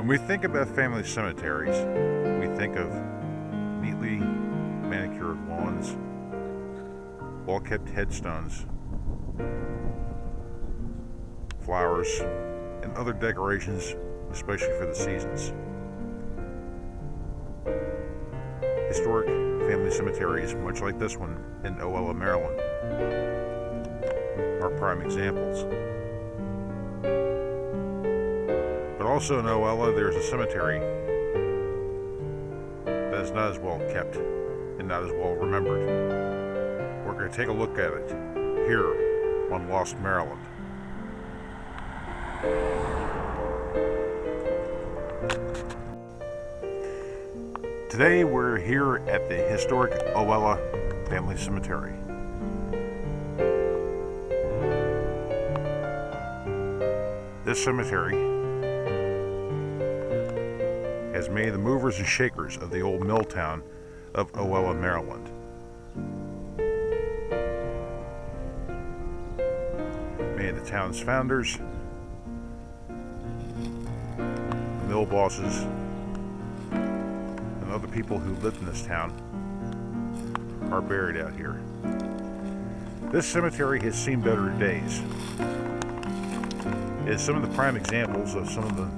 When we think about family cemeteries, we think of neatly manicured lawns, well-kept headstones, flowers, and other decorations, especially for the seasons. Historic family cemeteries, much like this one in Oella, Maryland, are prime examples. But also in Oella, there's a cemetery that is not as well kept and not as well remembered. We're going to take a look at it here on Lost Maryland. Today we're here at the historic Oella Family Cemetery. This cemetery has many of the movers and shakers of the old mill town of Oella, Maryland. Many of the town's founders, mill bosses, and other people who lived in this town are buried out here. This cemetery has seen better days. It is some of the prime examples of some of the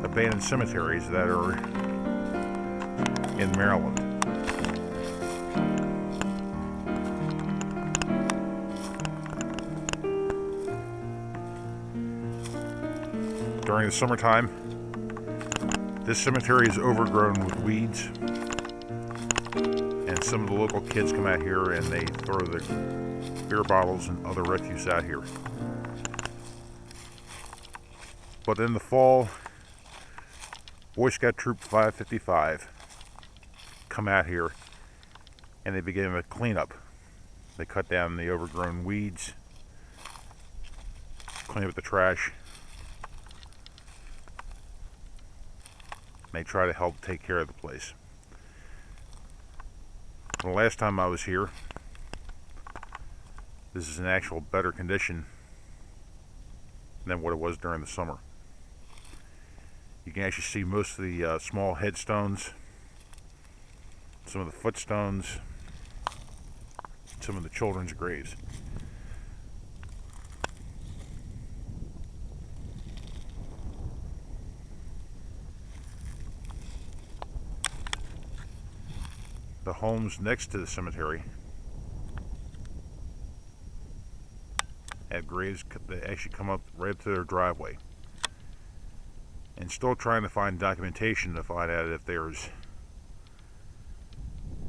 abandoned cemeteries that are in Maryland. During the summertime, this cemetery is overgrown with weeds, and some of the local kids come out here and they throw their beer bottles and other refuse out here. But in the fall, Boy Scout Troop 555 come out here and they begin a cleanup. They cut down the overgrown weeds, clean up the trash. They try to help take care of the place. The last time I was here, this is in actual better condition than what it was during the summer. You can actually see most of the small headstones, some of the footstones, some of the children's graves. The homes next to the cemetery have graves that actually come up right to their driveway. And still trying to find documentation to find out if there's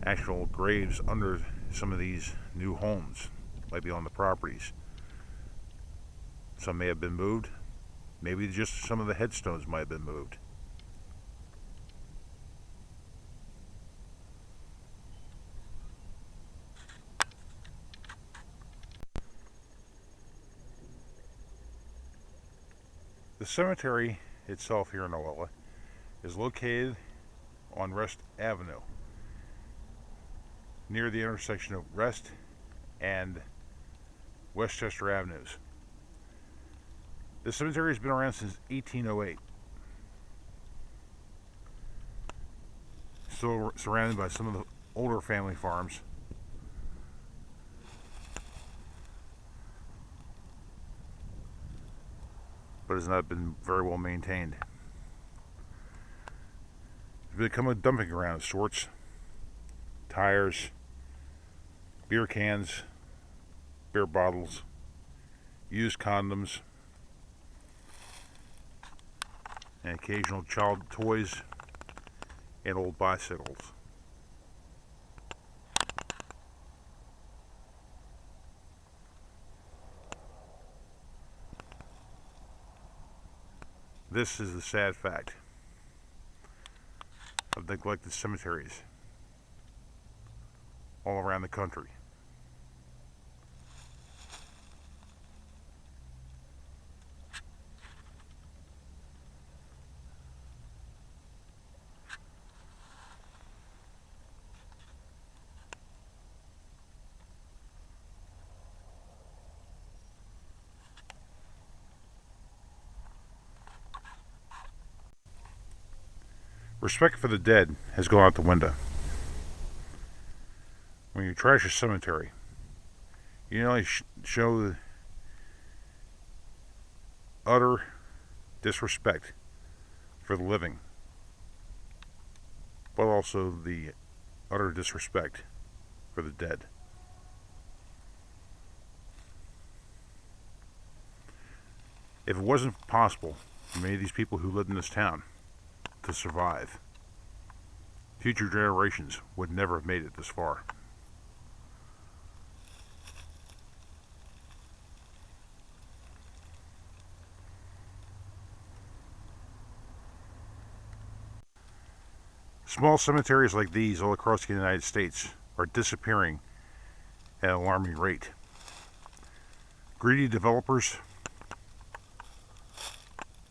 actual graves under some of these new homes, might be on the properties. Some may have been moved. Maybe just some of the headstones might have been moved. The cemetery itself here in Oella is located on Rest Avenue, near the intersection of Rest and Westchester Avenues. The cemetery has been around since 1808. Still surrounded by some of the older family farms. But has not been very well maintained. It's become a dumping ground of sorts. Tires, beer cans, beer bottles, used condoms, and occasional child toys and old bicycles. This is the sad fact of neglected cemeteries all around the country. Respect for the dead has gone out the window. When you trash a cemetery, you not only show the utter disrespect for the living, but also the utter disrespect for the dead. If it wasn't possible for many of these people who lived in this town to survive, future generations would never have made it this far. Small cemeteries like these all across the United States are disappearing at an alarming rate. Greedy developers,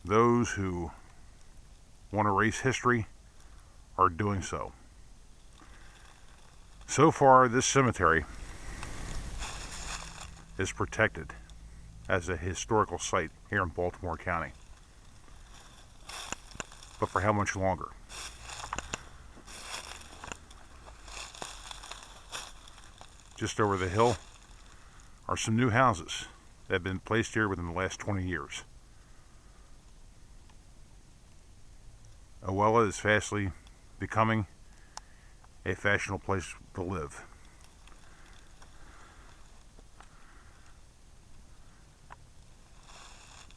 those who want to erase history, are doing so. So far, this cemetery is protected as a historical site here in Baltimore County. But for how much longer? Just over the hill are some new houses that have been placed here within the last 20 years. Oella is fastly becoming a fashionable place to live.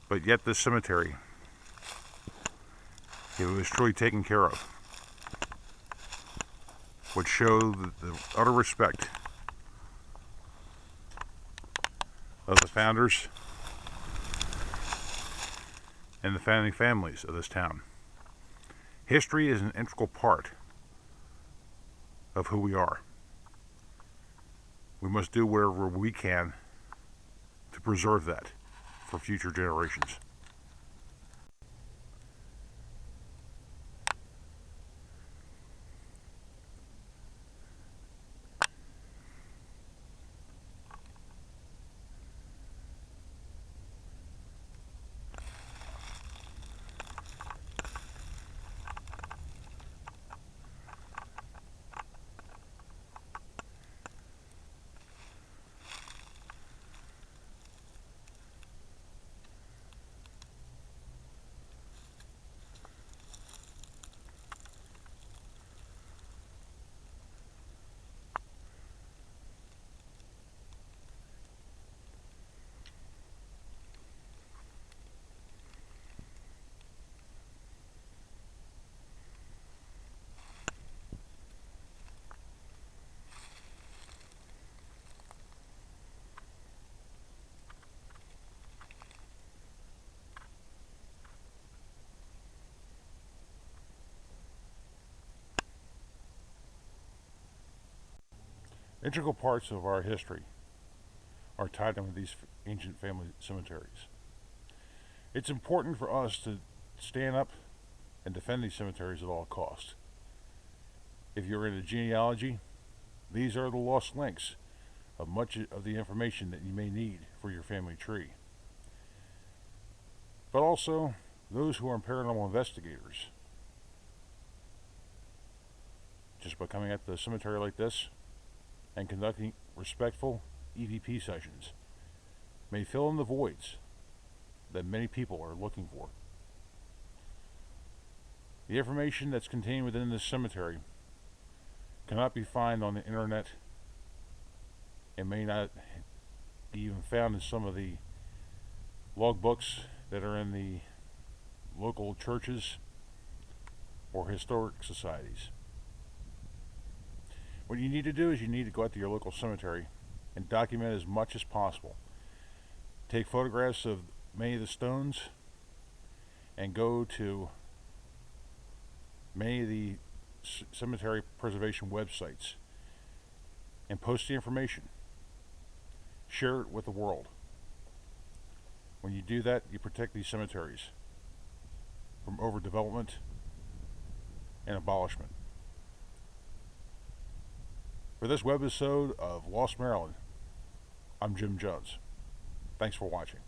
But yet this cemetery, if it was truly taken care of, would show the utter respect of the founders and the founding families of this town. History is an integral part of who we are. We must do whatever we can to preserve that for future generations. Integral parts of our history are tied in with these ancient family cemeteries. It's important for us to stand up and defend these cemeteries at all costs. If you're into genealogy, these are the lost links of much of the information that you may need for your family tree. But also, those who are paranormal investigators, just by coming at the cemetery like this and conducting respectful EVP sessions, may fill in the voids that many people are looking for. The information that's contained within this cemetery cannot be found on the internet and may not be even found in some of the logbooks that are in the local churches or historic societies. What you need to do is you need to go out to your local cemetery and document as much as possible. Take photographs of many of the stones and go to many of the cemetery preservation websites and post the information. Share it with the world. When you do that, you protect these cemeteries from overdevelopment and abolishment. For this webisode of Lost Maryland, I'm Jim Jones. Thanks for watching.